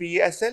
PSL.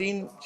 3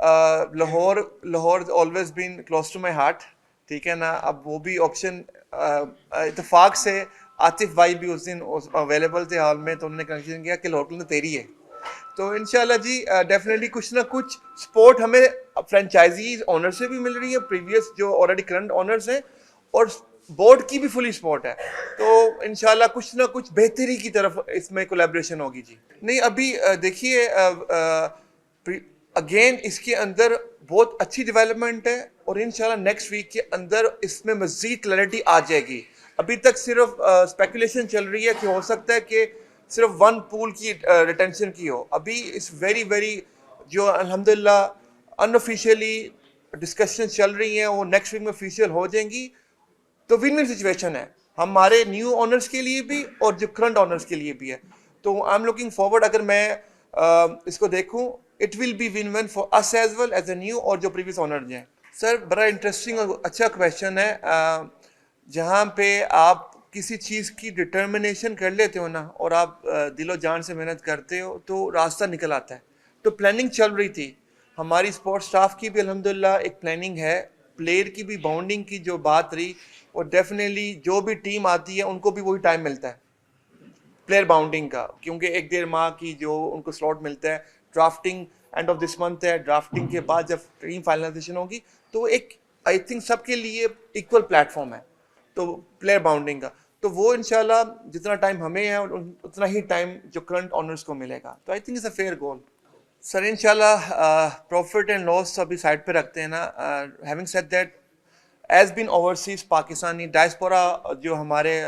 Lahore always been close to my heart, ٹھیک ہے نا. اب وہ بھی آپشن اتفاق سے عاطف بھائی بھی اس دن اویلیبل تھے ہال میں, تو انہوں نے کنیکشن کیا کہ ہوٹل تو تیری ہے. تو انشاءاللہ جی ڈیفینیٹلی کچھ نہ کچھ سپورٹ ہمیں فرینچائزیز اونر سے بھی مل رہی ہے, پریویس جو آلریڈی کرنٹ اونرز ہیں, اور بورڈ کی بھی فلی سپورٹ ہے. تو انشاءاللہ کچھ نہ کچھ بہتری کی طرف اس میں کولیبریشن ہوگی جی. نہیں ابھی دیکھیے اگین اس کے اندر بہت اچھی ڈیولپمنٹ ہے, اور انشاءاللہ نیکسٹ ویک کے اندر اس میں مزید کلیئرٹی آ جائے گی. ابھی تک صرف اسپیکولیشن چل رہی ہے کہ ہو سکتا ہے کہ صرف ون پول کی ریٹینشن کی ہو. ابھی اس ویری جو الحمدللہ ان آفیشیلی ڈسکشن چل رہی ہیں وہ نیکسٹ ویک میں آفیشیل ہو جائیں گی. تو ون ون سچویشن ہے ہمارے نیو اونرز کے لیے بھی اور جو کرنٹ اونرز کے لیے بھی ہے. تو آئی ایم لوکنگ فارورڈ, اگر میں اس کو دیکھوں it will be one one for us as well as a new اور جو پریویس اونرز ہیں. سر بڑا انٹرسٹنگ اور اچھا کویشچن ہے. جہاں پہ آپ کسی چیز کی ڈٹرمنیشن کر لیتے ہو نا, اور آپ دل و جان سے محنت کرتے ہو, تو راستہ نکل آتا ہے. تو پلاننگ چل رہی تھی ہماری سپورٹ سٹاف کی بھی, الحمدللہ ایک پلاننگ ہے. پلیئر کی بھی باؤنڈنگ کی جو بات رہی, اور ڈیفینیٹلی جو بھی ٹیم آتی ہے ان کو بھی وہی ٹائم ملتا ہے پلیئر باؤنڈنگ کا, کیونکہ 1-1.5 ماہ کی جو ان کو سلاٹ ملتا ہے. Drafting and of this month ہے, ڈرافٹنگ کے بعد جب ٹیم فائنلائزیشن ہوگی تو ایک آئی تھنک سب کے لیے ایکول پلیٹ فارم ہے تو پلیئر باؤنڈنگ کا. تو وہ انشاءاللہ جتنا ٹائم ہمیں ہے اتنا ہی ٹائم جو کرنٹ اونرز کو ملے گا. تو I think it's a fair goal. Sir انشاءاللہ پروفٹ اینڈ لاس ابھی سائڈ پہ رکھتے ہیں نا. Having said that as been overseas Pakistani diaspora جو ہمارے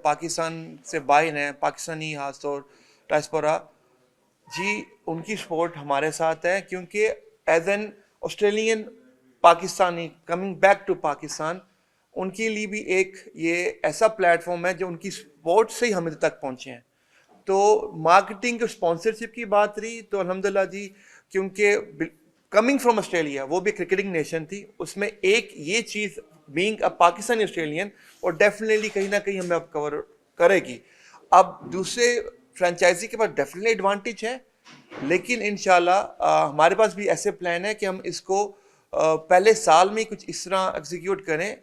پاکستان سے باہر ہیں, پاکستانی خاص طور ڈائسپورا جی, ان کی سپورٹ ہمارے ساتھ ہے, کیونکہ as an Australian Pakistani coming back to Pakistan, ان کے لیے بھی ایک یہ ایسا پلیٹ فارم ہے جو ان کی سپورٹ سے ہی ہم تک پہنچے ہیں. تو مارکیٹنگ اسپانسرشپ کی بات رہی تو الحمدللہ جی, کیونکہ کمنگ فرام آسٹریلیا وہ بھی کرکٹنگ نیشن تھی, اس میں ایک یہ چیز بینگ اے پاکستانی آسٹریلین, اور ڈیفینیٹلی کہیں نہ کہیں ہمیں اب کور کرے گی. اب دوسرے فرینچائزی کے پاس ڈیفینیٹلی ایڈوانٹیج ہے, لیکن انشاءاللہ ہمارے پاس بھی ایسے پلان ہے کہ ہم اس کو پہلے سال میں کچھ اس طرح ایگزیکیوٹ کریں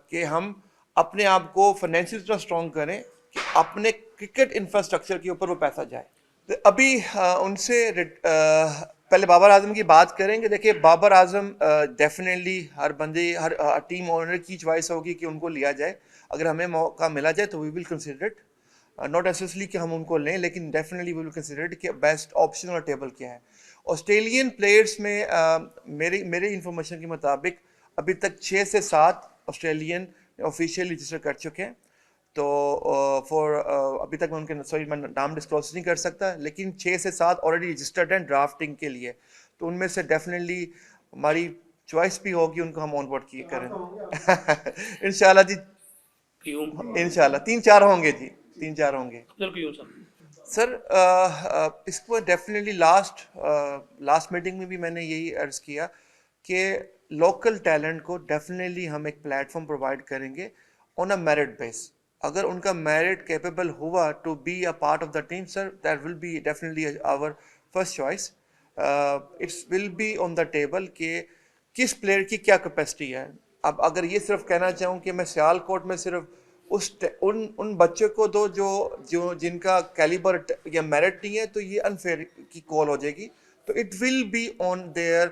کہ ہم اپنے آپ کو فائنینشلی اتنا اسٹرانگ کریں کہ اپنے کرکٹ انفراسٹرکچر کے اوپر وہ پیسہ جائے. ابھی ان سے پہلے بابر اعظم کی بات کریں گے. دیکھیے بابر اعظم ڈیفینیٹلی ہر بندے ہر ٹیم اونر کی چوائس ہوگی کہ ان کو لیا جائے. اگر ہمیں موقع ملا جائے تو we will consider it, not necessary کہ ہم ان کو لیں, لیکن definitely we will consider it کہ بیسٹ آپشن اور ٹیبل کیا ہے. آسٹریلین پلیئرس میں میرے انفارمیشن کے مطابق ابھی تک 6 سے 7 آسٹریلین آفیشیل رجسٹر کر چکے ہیں. تو ابھی تک میں ان کے میں نام ڈسکلوز نہیں کر سکتا, لیکن 6 سے 7 آلریڈی رجسٹرڈ ہیں ڈرافٹنگ کے لیے. تو ان میں سے ڈیفینیٹلی ہماری چوائس بھی ہوگی ان کو ہم آن بورڈ کیے کریں انشاءاللہ جی. انشاءاللہ 3-4 ہوں گے جی, 3-4 ہوں گے سر. اس کو ڈیفینیٹلی لاسٹ میٹنگ میں بھی میں نے یہی عرض کیا کہ لوکل ٹیلنٹ کو ڈیفینیٹلی ہم ایک پلیٹ فارم پرووائڈ کریں گے آن اے میرٹ بیس. اگر ان کا میرٹ کیپیبل ہوا to be a part of the team, sir that will be definitely our first choice. It's will be on the table کہ کس پلیئر کی کیا کیپیسٹی ہے. اب اگر یہ صرف کہنا چاہوں کہ میں سیال کوٹ میں صرف ان بچوں کو دو جو جن کا کیلیبر یا میرٹ نہیں ہے, تو یہ انفیئر کی کال ہو جائے گی. تو it will be on their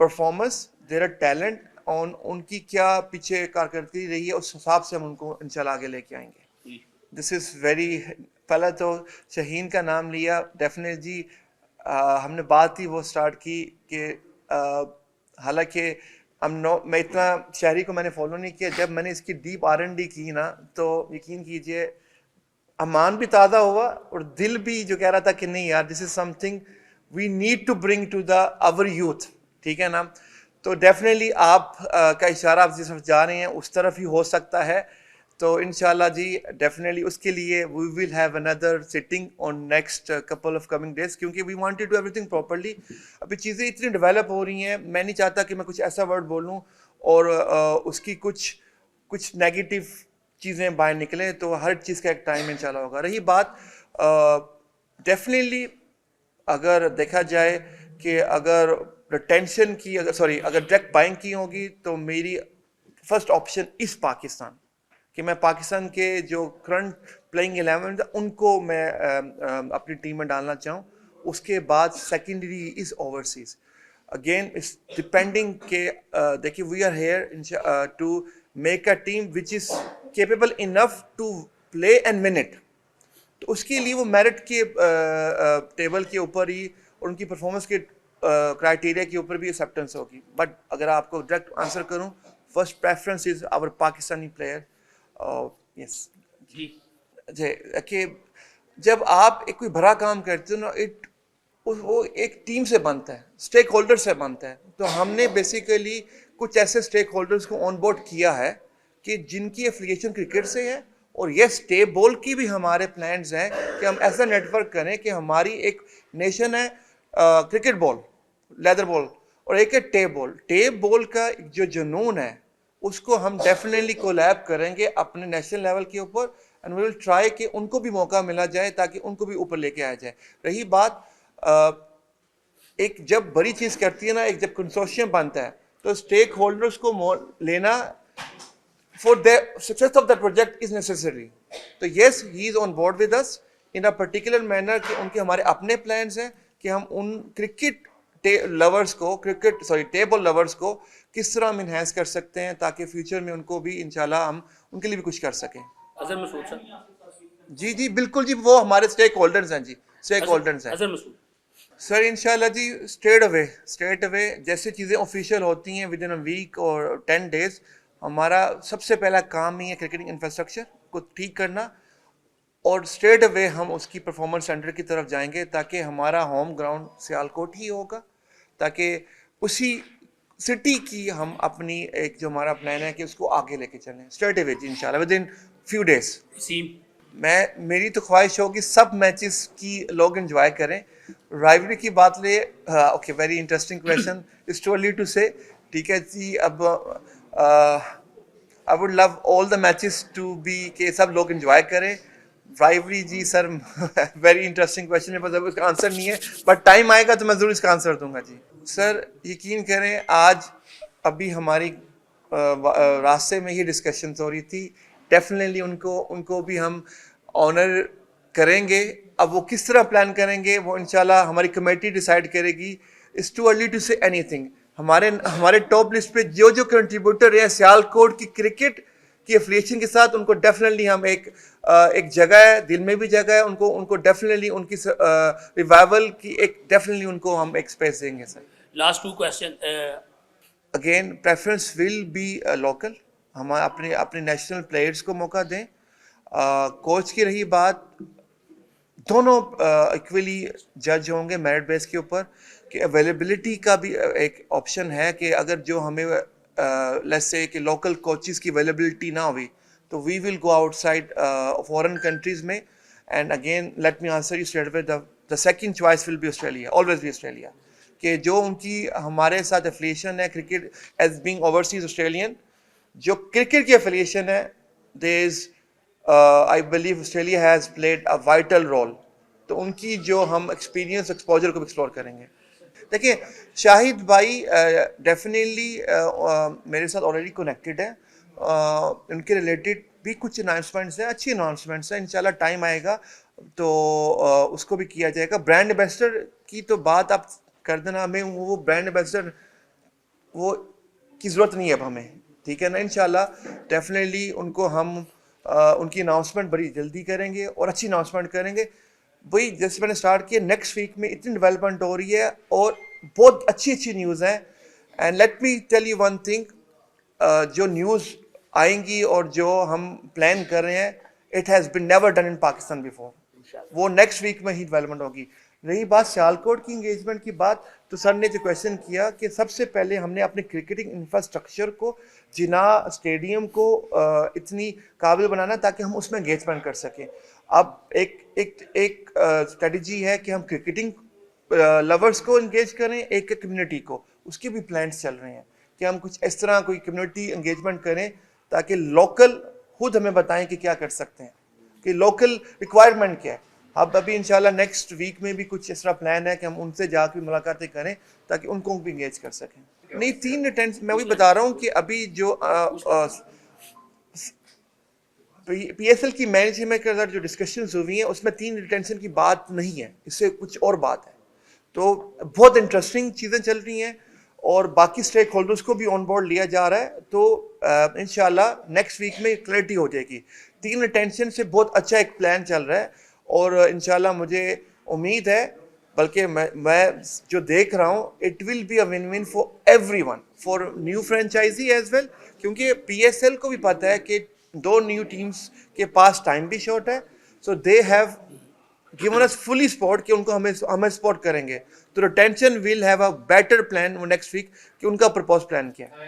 performance, their talent, on ان کی کیا پیچھے کارکردگی رہی ہے, اس حساب سے ہم ان کو انشاءاللہ آگے لے کے آئیں گے. دس از ویری, پہلا تو شہین کا نام لیا, ڈیفینیٹلی جی ہم نے بات ہی وہ اسٹارٹ کی کہ حالانکہ میں اتنا شہری کو میں نے فالو نہیں کیا, جب میں نے اس کی ڈیپ R&D کی نا تو یقین کیجئے امان بھی تازہ ہوا اور دل بھی جو کہہ رہا تھا کہ نہیں یار this is something we need to bring to the our youth, ٹھیک ہے نا. تو ڈیفینیٹلی آپ کا اشارہ آپ جس طرف جا رہے ہیں اس طرف ہی ہو سکتا ہے. تو انشاءاللہ جی ڈیفینیٹلی اس کے لیے وی ول ہیو اندر sitting on next couple of coming days, کیونکہ we want to do everything properly. ابھی چیزیں اتنی ڈیولپ ہو رہی ہیں, میں نہیں چاہتا کہ میں کچھ ایسا ورڈ بولوں اور اس کی کچھ نیگیٹو چیزیں باہر نکلیں. تو ہر چیز کا ایک ٹائم انشاءاللہ ہوگا. رہی بات ڈیفینیٹلی اگر دیکھا جائے کہ اگر ریٹینشن کی اگر ڈائریکٹ بائنگ کی ہوگی تو میری فرسٹ آپشن از پاکستان، کہ میں پاکستان کے جو کرنٹ پلینگ 11 ان کو میں اپنی ٹیم میں ڈالنا چاہوں. اس کے بعد secondary is overseas. Again it's depending کہ دیکھیے we are here to make a team which is capable enough to play and win it. تو اس کے لیے وہ میرٹ کے ٹیبل کے اوپر ہی اور ان کی پرفارمنس کے کرائٹیریا کے اوپر بھی ایکسیپٹنس ہوگی. بٹ اگر آپ کو ڈائریکٹ آنسر کروں، first preference is our Pakistani player. Yes ji کہ جب آپ ایک کوئی بڑا کام کرتے ہو نا، وہ ایک ٹیم سے بنتا ہے، اسٹیک ہولڈر سے بنتا ہے. تو ہم نے بیسیکلی کچھ ایسے اسٹیک ہولڈرس کو آن بورڈ کیا ہے کہ جن کی ایفیلیشن کرکٹ سے ہے. اور یس ٹیپ بال کی بھی ہمارے پلانز ہیں کہ ہم ایسا نیٹ ورک کریں کہ ہماری ایک نیشن ہے کرکٹ بال، لیدر بال، اور ایک ہے ٹیپ بال. ٹیپ بال کا جو جنون ہے اس کو ہم ڈیفینیٹلی کولیب کریں گے اپنے نیشنل لیول کے اوپر، اینڈ وی ول ٹرائی کہ ان کو بھی موقع ملا جائے تاکہ ان کو بھی اوپر لے کے آیا جائے. رہی بات ایک جب بڑی چیز کرتی ہے نا، ایک جب کنسورشیم بنتا ہے تو اسٹیک ہولڈرس کو لینا for the success of that project is necessary. تو yes he is on board with us in a particular manner کہ ان کے ہمارے اپنے plans ہیں کہ ہم ان کرکٹ لورز کو ٹیبل لورز کو کس طرح ہم انہینس کر سکتے ہیں تاکہ فیوچر میں ان کو بھی انشاءاللہ ہم ان کے لیے بھی کچھ کر سکیں. اظہر مسعود سر. جی بالکل جی، وہ ہمارے اسٹیک ہولڈرز ہیں. جی اسٹیک ہولڈرز ہیں اظہر مسعود سر. انشاءاللہ جی اسٹریٹ اوے جیسے چیزیں آفیشیل ہوتی ہیں ود ان اے ویک اور 10 days، ہمارا سب سے پہلا کام ہی ہے کرکٹنگ انفراسٹرکچر کو ٹھیک کرنا، اور اسٹریٹ اوے ہم اس کی پرفارمنس سینٹر کی طرف جائیں گے تاکہ ہمارا ہوم گراؤنڈ سیالکوٹ ہی ہوگا، تاکہ اسی سٹی کی ہم اپنی ایک جو ہمارا پلان ہے کہ اس کو آگے لے کے چلیں اسٹریٹ اوے جی انشاءاللہ ود ان فیو ڈیز. میری تو خواہش ہوگی سب میچز کی لوگ انجوائے کریں. رائیولری کی بات لے، okay very interesting question, it's too early to say. ٹھیک ہے جی، اب I would love all the matches to be کہ سب لوگ انجوائے کریں. رائیولری جی سر ویری انٹرسٹنگ کویشچن ہے، پر اس کا آنسر نہیں ہے، بٹ ٹائم آئے گا تو میں ضرور اس کا آنسر دوں گا. جی سر یقین کریں آج ابھی ہماری راستے میں ہی ڈسکشنز ہو رہی تھی. ڈیفینیٹلی ان کو بھی ہم آنر کریں گے. اب وہ کس طرح پلان کریں گے وہ انشاءاللہ ہماری کمیٹی ڈیسائیڈ کرے گی. اٹس ٹو ارلی ٹو سے اینی تھنگ. ہمارے ٹاپ لسٹ پہ جو کنٹریبیوٹر ہیں سیالکوٹ کی کرکٹ کی ایفیلیشن کے ساتھ، ان کو ڈیفینیٹلی ہم ایک جگہ ہے، دل میں بھی جگہ ہے ان کو ڈیفینیٹلی ان کی ریوائول کی ایک ڈیفینیٹلی ان کو ہم ایک اسپیس دیں گے. Sir last 2 question. Again preference will be local. ہم اپنے نیشنل پلیئرس کو موقع دیں. کوچ کی رہی بات، دونوں ایکولی جج ہوں گے میرٹ بیس کے اوپر، کہ اویلیبلٹی کا بھی ایک آپشن ہے کہ اگر جو ہمیں لیٹس سے کہ لوکل کوچز کی اویلیبلٹی نہ ہوئی تو we will go outside foreign countries میں. And again let me answer you straight away, the second choice will be Australia, always be Australia. کہ جو ان کی ہمارے ساتھ ایفیلیشن ہے cricket as being overseas Australian, جو کرکٹ کی ایفیلیشن ہے there is I believe Australia has played a vital role. تو ان کی جو ہم ایکسپیرینس ایکسپوجر کو ایکسپلور کریں گے. دیکھیں شاہد بھائی ڈیفینیٹلی میرے ساتھ آلریڈی کنیکٹڈ ہے. ان کے ریلیٹڈ بھی کچھ اناؤنسمنٹس ہیں، اچھی اناؤنسمنٹس ہیں. انشاءاللہ ٹائم آئے گا تو اس کو بھی کیا جائے گا. برانڈ ایمبیسڈر کی تو بات آپ کر دینا، ہمیں وہ برانڈ ایمبیسڈر وہ کی ضرورت نہیں ہے اب ہمیں. ٹھیک ہے نا، انشاءاللہ ڈیفینیٹلی ان کو ہم ان کی اناؤنسمنٹ بڑی جلدی کریں گے اور اچھی اناؤنسمنٹ کریں گے. وہی جیسے میں نے اسٹارٹ کیا، نیکسٹ ویک میں اتنی ڈیولپمنٹ ہو رہی ہے اور بہت اچھی نیوز ہیں. And let me tell you one thing, جو نیوز آئیں گی اور جو ہم پلان کر رہے ہیں it has been never done in Pakistan before. وہ نیکسٹ ویک میں ہی ڈیولپمنٹ ہوگی. رہی بات سیالکوٹ کی انگیجمنٹ کی بات، تو سر نے جو کویشچن کیا کہ سب سے پہلے ہم نے اپنے کرکٹنگ انفراسٹرکچر کو، جنا اسٹیڈیم کو اتنی قابل بنانا تاکہ ہم اس میں انگیجمنٹ کر سکیں. اب ایک اسٹریٹجی ہے کہ ہم کرکٹنگ لورس کو انگیج کریں، ایک کمیونٹی کو. اس کے بھی پلانس چل رہے ہیں کہ ہم کچھ اس طرح کوئی کمیونٹی انگیجمنٹ کریں تاکہ لوکل خود ہمیں بتائیں کہ کیا کر سکتے ہیں، کہ لوکل ریکوائرمنٹ کیا ہے. اب ابھی انشاءاللہ نیکسٹ ویک میں بھی کچھ اس طرح پلان ہے کہ ہم ان سے جا کے ملاقاتیں کریں تاکہ ان کو بھی انگیج کر سکیں. نہیں 3 ریٹینشن میں وہی بتا رہا ہوں کہ ابھی جو پی ایس ایل کی مینجمنٹ کے اندر جو ڈسکشنز ہوئی ہیں اس میں 3 ریٹینشن کی بات نہیں ہے, اس سے کچھ اور بات ہے. تو بہت انٹرسٹنگ چیزیں چل رہی ہیں اور باقی اسٹیک ہولڈرز کو بھی آن بورڈ لیا جا رہا ہے. تو انشاءاللہ نیکسٹ ویک میں کلیئرٹی ہو جائے گی. 3 ریٹینشن سے بہت اچھا ایک پلان چل رہا ہے اور انشاءاللہ مجھے امید ہے, بلکہ میں جو دیکھ رہا ہوں it will be a one one for everyone, for new franchise as well, کیونکہ پی ایس ایل کو بھی پتہ ہے کہ 2 نیو ٹیمز کے پاس ٹائم بھی شارٹ ہے. So they have given us fully support کہ ان کو ہمیں سپورٹ کریں گے. تو retention will have a better plan next week کہ ان کا پرپوز پلان کیا ہے.